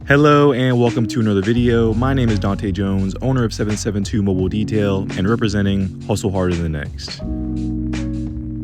Hello and welcome to another video. My name is Dante Jones, owner of 772 Mobile Detail and representing Hustle Harder Than Next.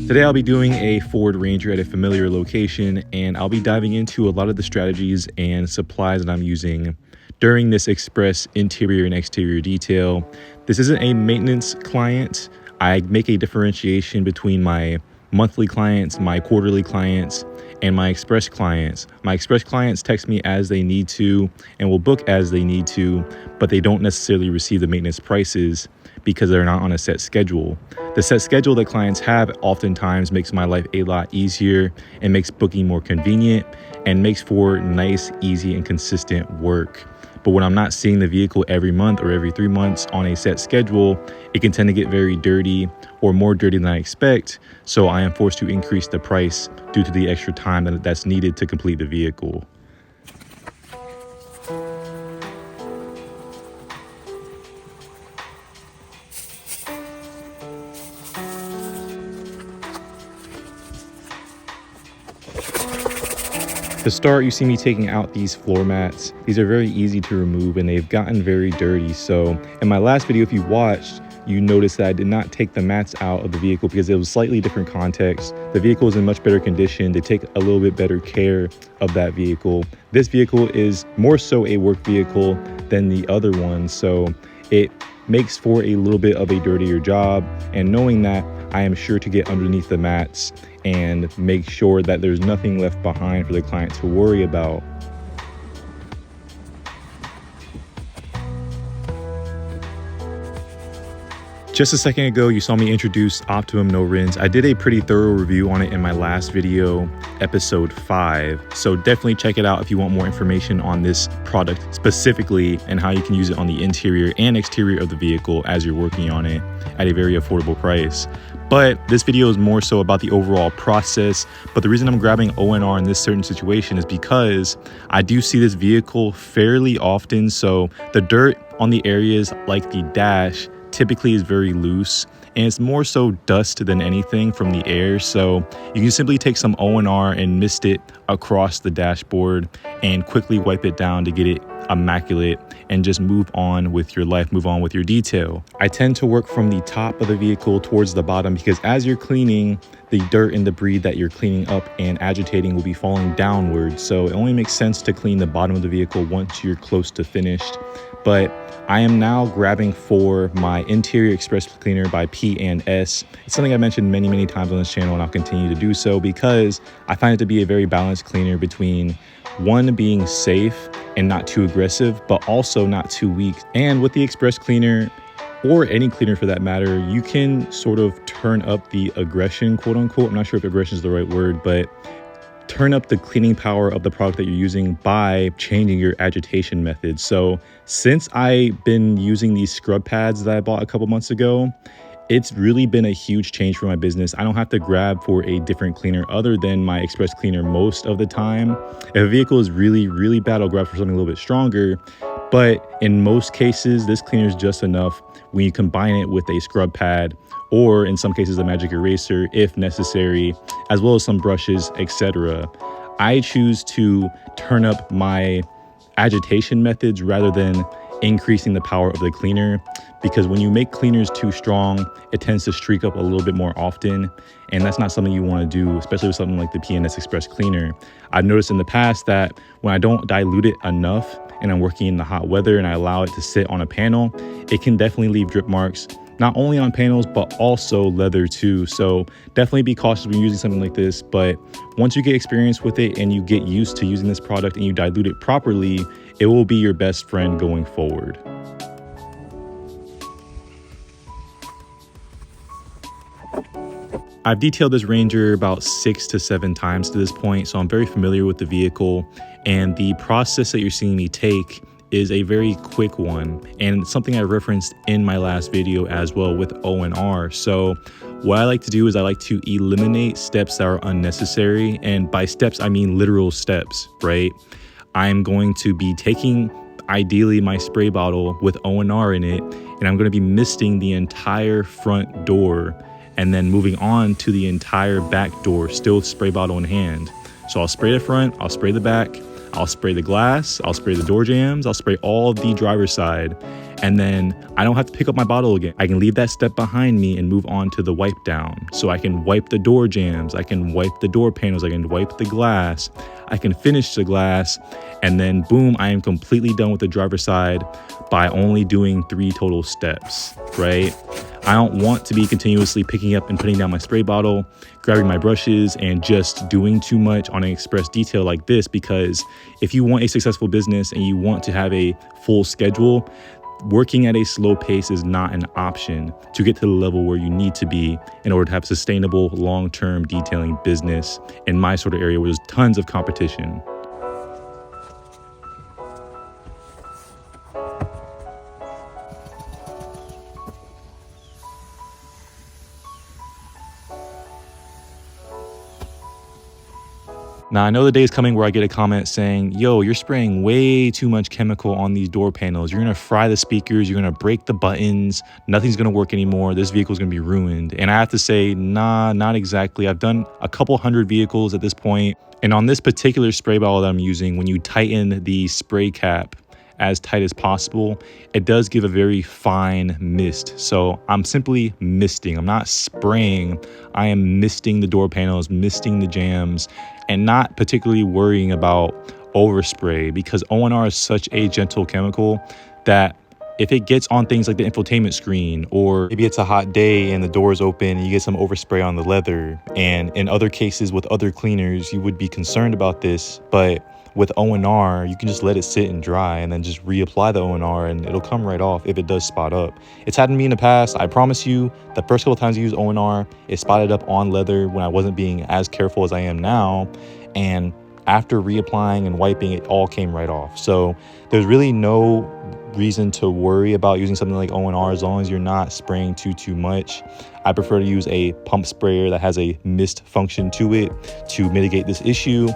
Today I'll be doing a Ford Ranger at a familiar location, and I'll be diving into a lot of the strategies and supplies that I'm using during this express interior and exterior detail. This isn't a maintenance client. I make a differentiation between my monthly clients, my quarterly clients, and my express clients. My express clients text me as they need to and will book as they need to, but they don't necessarily receive the maintenance prices because they're not on a set schedule. The set schedule that clients have oftentimes makes my life a lot easier and makes booking more convenient and makes for nice, easy, and consistent work. But when I'm not seeing the vehicle every month or every 3 months on a set schedule, it can tend to get very dirty or more dirty than I expect. So I am forced to increase the price due to the extra time that's needed to complete the vehicle. To start, you see me taking out these floor mats. These are very easy to remove and they've gotten very dirty. So in my last video, if you watched, you noticed that I did not take the mats out of the vehicle because it was slightly different context. The vehicle is in much better condition. They take a little bit better care of that vehicle. This vehicle is more so a work vehicle than the other one. So it makes for a little bit of a dirtier job. And knowing that, I am sure to get underneath the mats and make sure that there's nothing left behind for the client to worry about. Just a second ago, you saw me introduce Optimum No Rinse. I did a pretty thorough review on it in my last video, episode 5. So definitely check it out if you want more information on this product specifically and how you can use it on the interior and exterior of the vehicle as you're working on it at a very affordable price. But this video is more so about the overall process. But the reason I'm grabbing ONR in this certain situation is because I do see this vehicle fairly often. So the dirt on the areas like the dash typically is very loose, and it's more so dust than anything from the air. So you can simply take some ONR and mist it across the dashboard and quickly wipe it down to get it immaculate and just move on with your life, move on with your detail. I tend to work from the top of the vehicle towards the bottom because as you're cleaning, the dirt and debris that you're cleaning up and agitating will be falling downwards. So it only makes sense to clean the bottom of the vehicle once you're close to finished. But I am now grabbing for my Interior Express Cleaner by P&S. It's something I mentioned many times on this channel, and I'll continue to do so because I find it to be a very balanced cleaner between one, being safe and not too aggressive, but also not too weak. And with the Express Cleaner, or any cleaner for that matter, you can sort of turn up the aggression, quote unquote. I'm not sure if aggression is the right word, but turn up the cleaning power of the product that you're using by changing your agitation method. So since I've been using these scrub pads that I bought a couple months ago, it's really been a huge change for my business. I don't have to grab for a different cleaner other than my Express Cleaner most of the time. If a vehicle is really bad, I'll grab for something a little bit stronger. But in most cases, this cleaner is just enough when you combine it with a scrub pad, or in some cases a magic eraser if necessary, as well as some brushes, etc. I choose to turn up my agitation methods rather than increasing the power of the cleaner, because when you make cleaners too strong, it tends to streak up a little bit more often, and that's not something you want to do, especially with something like the P&S Express Cleaner. I've noticed in the past that when I don't dilute it enough and I'm working in the hot weather and I allow it to sit on a panel, it can definitely leave drip marks, not only on panels, but also leather too. So definitely be cautious when using something like this. But once you get experience with it and you get used to using this product and you dilute it properly, it will be your best friend going forward. I've detailed this Ranger about 6 to 7 times to this point, so I'm very familiar with the vehicle, and the process that you're seeing me take is a very quick one, and something I referenced in my last video as well with ONR. So what I like to do is I like to eliminate steps that are unnecessary, and by steps I mean literal steps, right? I'm going to be taking ideally my spray bottle with ONR in it, and I'm going to be misting the entire front door and then moving on to the entire back door, still spray bottle in hand. So I'll spray the front, I'll spray the back, I'll spray the glass, I'll spray the door jambs, I'll spray all of the driver's side, and then I don't have to pick up my bottle again. I can leave that step behind me and move on to the wipe down. So I can wipe the door jambs, I can wipe the door panels, I can wipe the glass, I can finish the glass, and then boom, I am completely done with the driver's side by only doing 3 total steps, right? I don't want to be continuously picking up and putting down my spray bottle, grabbing my brushes, and just doing too much on an express detail like this, because if you want a successful business and you want to have a full schedule, working at a slow pace is not an option to get to the level where you need to be in order to have a sustainable long-term detailing business in my sort of area where there's tons of competition. Now, I know the day is coming where I get a comment saying, yo, you're spraying way too much chemical on these door panels. You're gonna fry the speakers, you're gonna break the buttons, nothing's gonna work anymore. This vehicle's gonna be ruined. And I have to say, nah, not exactly. I've done a couple hundred vehicles at this point. And on this particular spray bottle that I'm using, when you tighten the spray cap as tight as possible, it does give a very fine mist. So I'm simply misting. I'm not spraying. I am misting the door panels, misting the jambs, and not particularly worrying about overspray, because ONR is such a gentle chemical that if it gets on things like the infotainment screen, or maybe it's a hot day and the door is open and you get some overspray on the leather, and in other cases with other cleaners, you would be concerned about this, but with ONR, you can just let it sit and dry and then just reapply the ONR and it'll come right off if it does spot up. It's happened to me in the past. I promise you, the first couple times I used ONR, it spotted up on leather when I wasn't being as careful as I am now. And after reapplying and wiping, it all came right off. So there's really no reason to worry about using something like ONR as long as you're not spraying too much. I prefer to use a pump sprayer that has a mist function to it to mitigate this issue.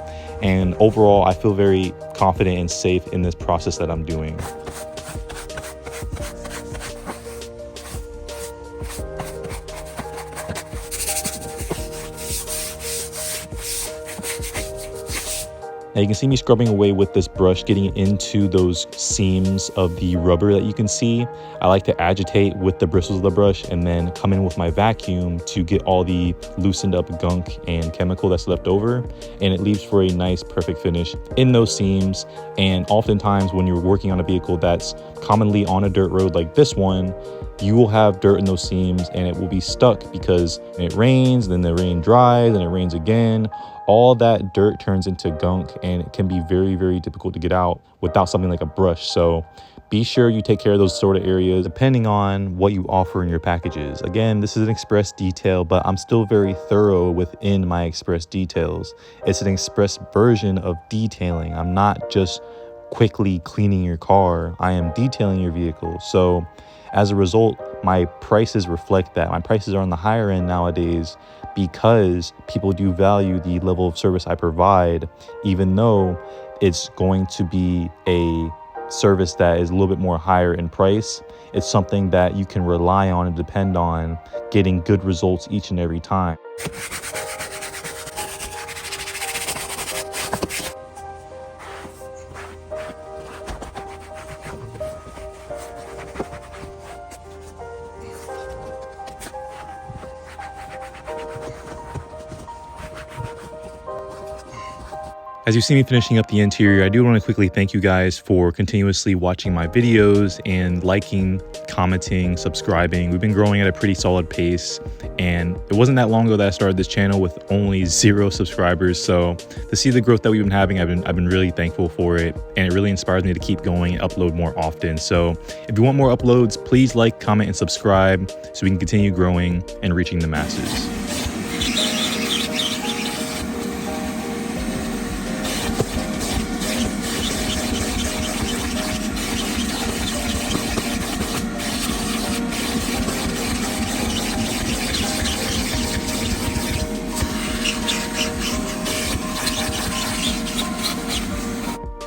And overall, I feel very confident and safe in this process that I'm doing. Now you can see me scrubbing away with this brush, getting into those seams of the rubber that you can see. I like to agitate with the bristles of the brush and then come in with my vacuum to get all the loosened up gunk and chemical that's left over. And it leaves for a nice, perfect finish in those seams. And oftentimes when you're working on a vehicle that's commonly on a dirt road like this one, you will have dirt in those seams and it will be stuck because it rains, then the rain dries, and it rains again. All that dirt turns into gunk and it can be very, very difficult to get out without something like a brush. So be sure you take care of those sort of areas depending on what you offer in your packages. Again, this is an express detail, but I'm still very thorough within my express details. It's an express version of detailing. I'm not just quickly cleaning your car. I am detailing your vehicle. So as a result, my prices reflect that. My prices are on the higher end nowadays because people do value the level of service I provide, even though it's going to be a service that is a little bit more higher in price. It's something that you can rely on and depend on getting good results each and every time. As you see me finishing up the interior, I do want to quickly thank you guys for continuously watching my videos and liking, commenting, subscribing. We've been growing at a pretty solid pace, and it wasn't that long ago that I started this channel with only 0 subscribers. So to see the growth that we've been having, I've been really thankful for it, and it really inspires me to keep going and upload more often. So if you want more uploads, please like, comment, and subscribe so we can continue growing and reaching the masses.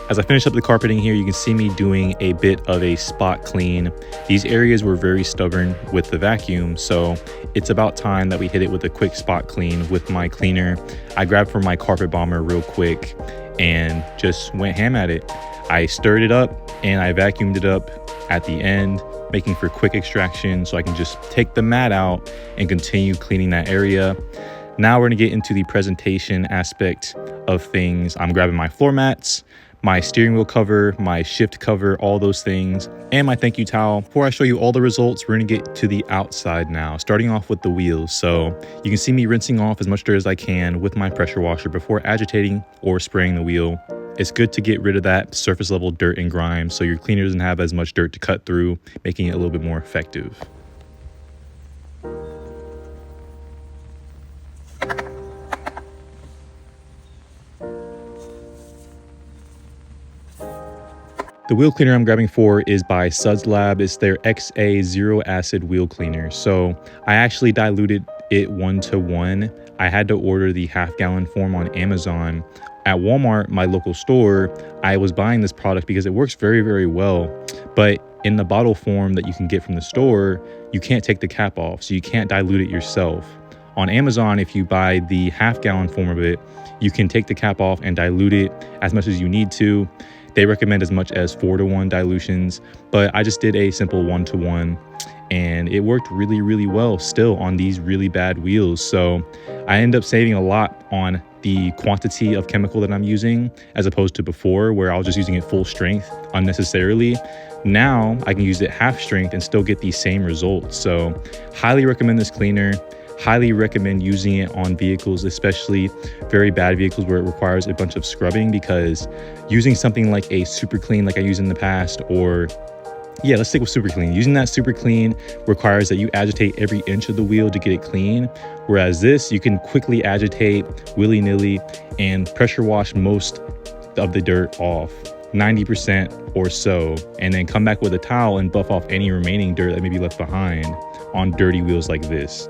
As I finish up the carpeting here, you can see me doing a bit of a spot clean. These areas were very stubborn with the vacuum, so it's about time that we hit it with a quick spot clean with my cleaner. I grabbed from my carpet bomber real quick and just went ham at it. I stirred it up and I vacuumed it up at the end, making for quick extraction so I can just take the mat out and continue cleaning that area. Now we're gonna get into the presentation aspect of things. I'm grabbing my floor mats, my steering wheel cover, my shift cover, all those things, and my thank you towel. Before I show you all the results, we're gonna get to the outside now, starting off with the wheels. So you can see me rinsing off as much dirt as I can with my pressure washer before agitating or spraying the wheel. It's good to get rid of that surface level dirt and grime so your cleaner doesn't have as much dirt to cut through, making it a little bit more effective. The wheel cleaner I'm grabbing for is by Suds Lab. It's their XA Zero Acid Wheel Cleaner. So I actually diluted it 1-to-1. I had to order the half-gallon form on Amazon. At Walmart, my local store, I was buying this product because it works very, very well. But in the bottle form that you can get from the store, you can't take the cap off, so you can't dilute it yourself. On Amazon, if you buy the half-gallon form of it, you can take the cap off and dilute it as much as you need to. They recommend as much as 4-to-1 dilutions, but I just did a simple 1-to-1 and it worked really, really well still on these really bad wheels. So I end up saving a lot on the quantity of chemical that I'm using as opposed to before where I was just using it full strength unnecessarily. Now I can use it half strength and still get the same results. So highly recommend this cleaner. Highly recommend using it on vehicles, especially very bad vehicles where it requires a bunch of scrubbing, because using something like a super clean like I used in the past, or yeah, let's stick with super clean. Using that super clean requires that you agitate every inch of the wheel to get it clean. Whereas this, you can quickly agitate willy-nilly and pressure wash most of the dirt off, 90% or so, and then come back with a towel and buff off any remaining dirt that may be left behind on dirty wheels like this.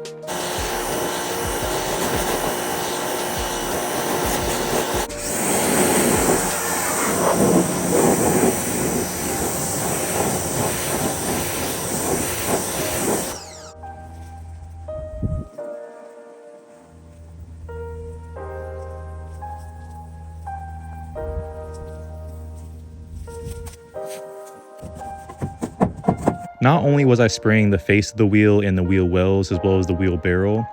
Not only was I spraying the face of the wheel and the wheel wells as well as the wheel barrel,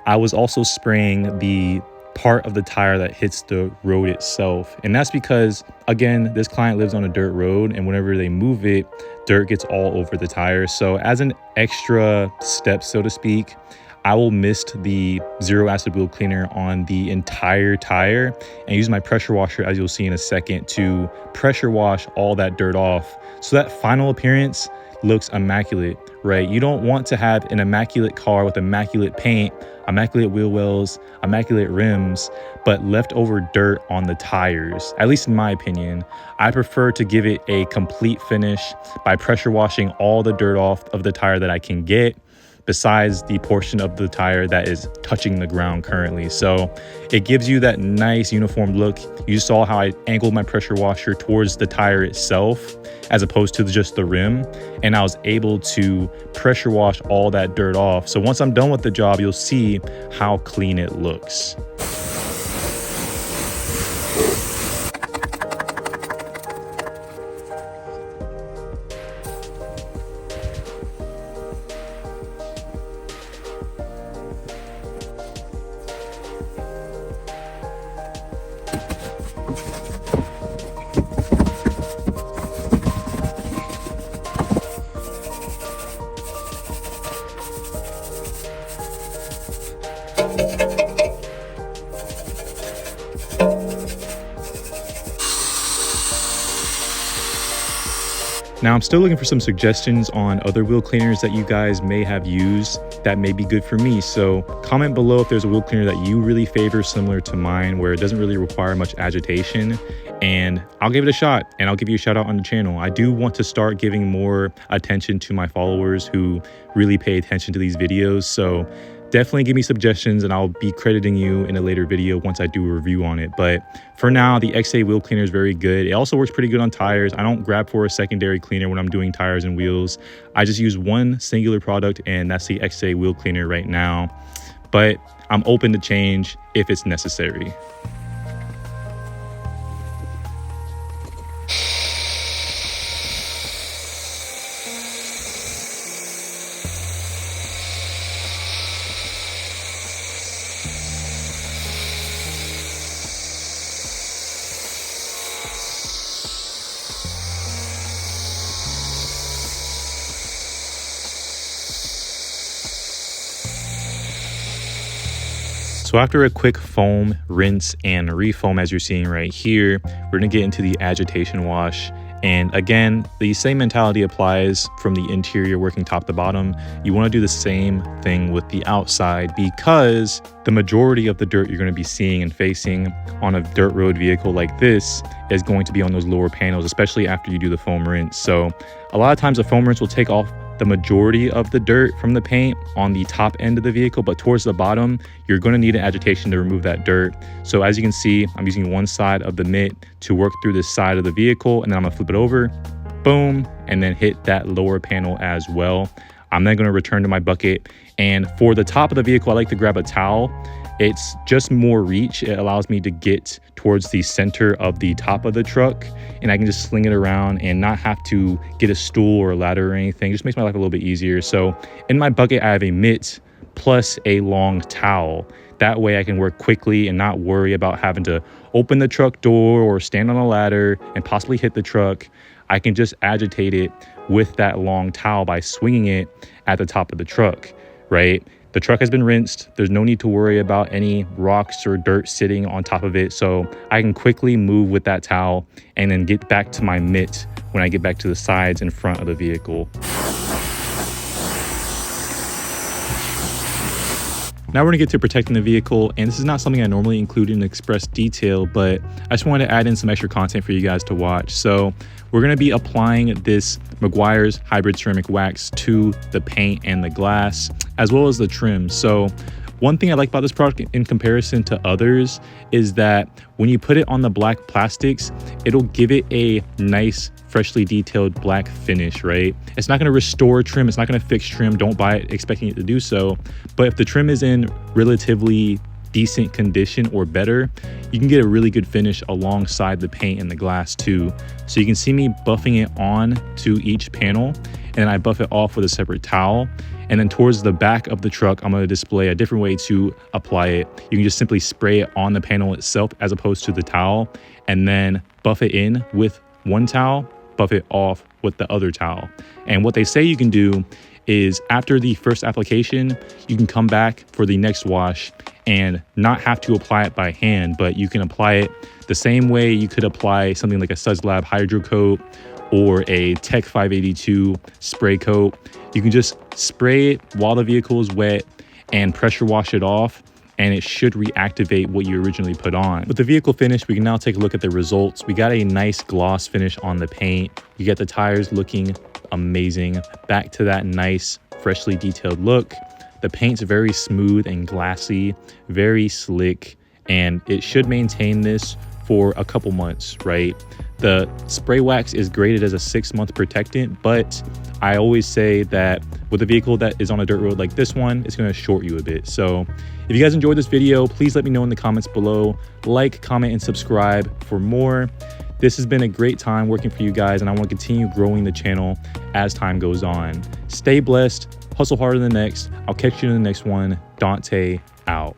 I was also spraying the part of the tire that hits the road itself. And that's because, again, this client lives on a dirt road, and whenever they move it, dirt gets all over the tire. So as an extra step, so to speak, I will mist the Zero Acid Wheel Cleaner on the entire tire and use my pressure washer, as you'll see in a second, to pressure wash all that dirt off so that final appearance looks immaculate, right? You don't want to have an immaculate car with immaculate paint, immaculate wheel wells, immaculate rims, but leftover dirt on the tires. At least in my opinion, I prefer to give it a complete finish by pressure washing all the dirt off of the tire that I can get, besides the portion of the tire that is touching the ground currently. So it gives you that nice uniform look. You saw how I angled my pressure washer towards the tire itself as opposed to just the rim, and I was able to pressure wash all that dirt off. So once I'm done with the job, you'll see how clean it looks. Now, I'm still looking for some suggestions on other wheel cleaners that you guys may have used that may be good for me. So comment below if there's a wheel cleaner that you really favor similar to mine, where it doesn't really require much agitation, and I'll give it a shot and I'll give you a shout out on the channel. I do want to start giving more attention to my followers who really pay attention to these videos. So definitely give me suggestions and I'll be crediting you in a later video once I do a review on it. But for now, the XA wheel cleaner is very good. It also works pretty good on tires. I don't grab for a secondary cleaner when I'm doing tires and wheels. I just use one singular product, and that's the XA wheel cleaner right now. But I'm open to change if it's necessary. So after a quick foam, rinse, and refoam, as you're seeing right here, we're gonna get into the agitation wash. And again, the same mentality applies from the interior working top to bottom. You wanna do the same thing with the outside, because the majority of the dirt you're gonna be seeing and facing on a dirt road vehicle like this is going to be on those lower panels, especially after you do the foam rinse. So a lot of times the foam rinse will take off the majority of the dirt from the paint on the top end of the vehicle, but towards the bottom, you're going to need an agitation to remove that dirt. So as you can see, I'm using one side of the mitt to work through this side of the vehicle, and then I'm gonna flip it over, boom, and then hit that lower panel as well. I'm then going to return to my bucket, and for the top of the vehicle, I like to grab a towel. It's just more reach. It allows me to get towards the center of the top of the truck, and I can just sling it around and not have to get a stool or a ladder or anything. It just makes my life a little bit easier. So in my bucket, I have a mitt plus a long towel. That way I can work quickly and not worry about having to open the truck door or stand on a ladder and possibly hit the truck. I can just agitate it with that long towel by swinging it at the top of the truck, right? The truck has been rinsed. There's no need to worry about any rocks or dirt sitting on top of it. So I can quickly move with that towel and then get back to my mitt when I get back to the sides and front of the vehicle. Now we're gonna get to protecting the vehicle, and this is not something I normally include in express detail, but I just wanted to add in some extra content for you guys to watch. So we're gonna be applying this Meguiar's hybrid ceramic wax to the paint and the glass, as well as the trim. So one thing I like about this product in comparison to others is that when you put it on the black plastics, it'll give it a nice, freshly detailed black finish, right? It's not gonna restore trim, it's not gonna fix trim. Don't buy it expecting it to do so. But if the trim is in relatively decent condition or better, you can get a really good finish alongside the paint and the glass too. So you can see me buffing it on to each panel, and then I buff it off with a separate towel. And then towards the back of the truck, I'm going to display a different way to apply it. You can just simply spray it on the panel itself as opposed to the towel, and then buff it in with one towel, buff it off with the other towel. And what they say you can do is after the first application, you can come back for the next wash and not have to apply it by hand, but you can apply it the same way you could apply something like a Suds Lab Hydro Coat or a Tech 582 spray coat. You can just spray it while the vehicle is wet and pressure wash it off, and it should reactivate what you originally put on. With the vehicle finished, we can now take a look at the results. We got a nice gloss finish on the paint. You get the tires looking amazing, back to that nice, freshly detailed look. The paint's very smooth and glassy, very slick, and it should maintain this for a couple months, right? The spray wax is graded as a 6-month protectant, but I always say that with a vehicle that is on a dirt road like this one, it's gonna short you a bit. So if you guys enjoyed this video, please let me know in the comments below. Like, comment, and subscribe for more. This has been a great time working for you guys, and I want to continue growing the channel as time goes on. Stay blessed, hustle harder than the next. I'll catch you in the next one. Dante out.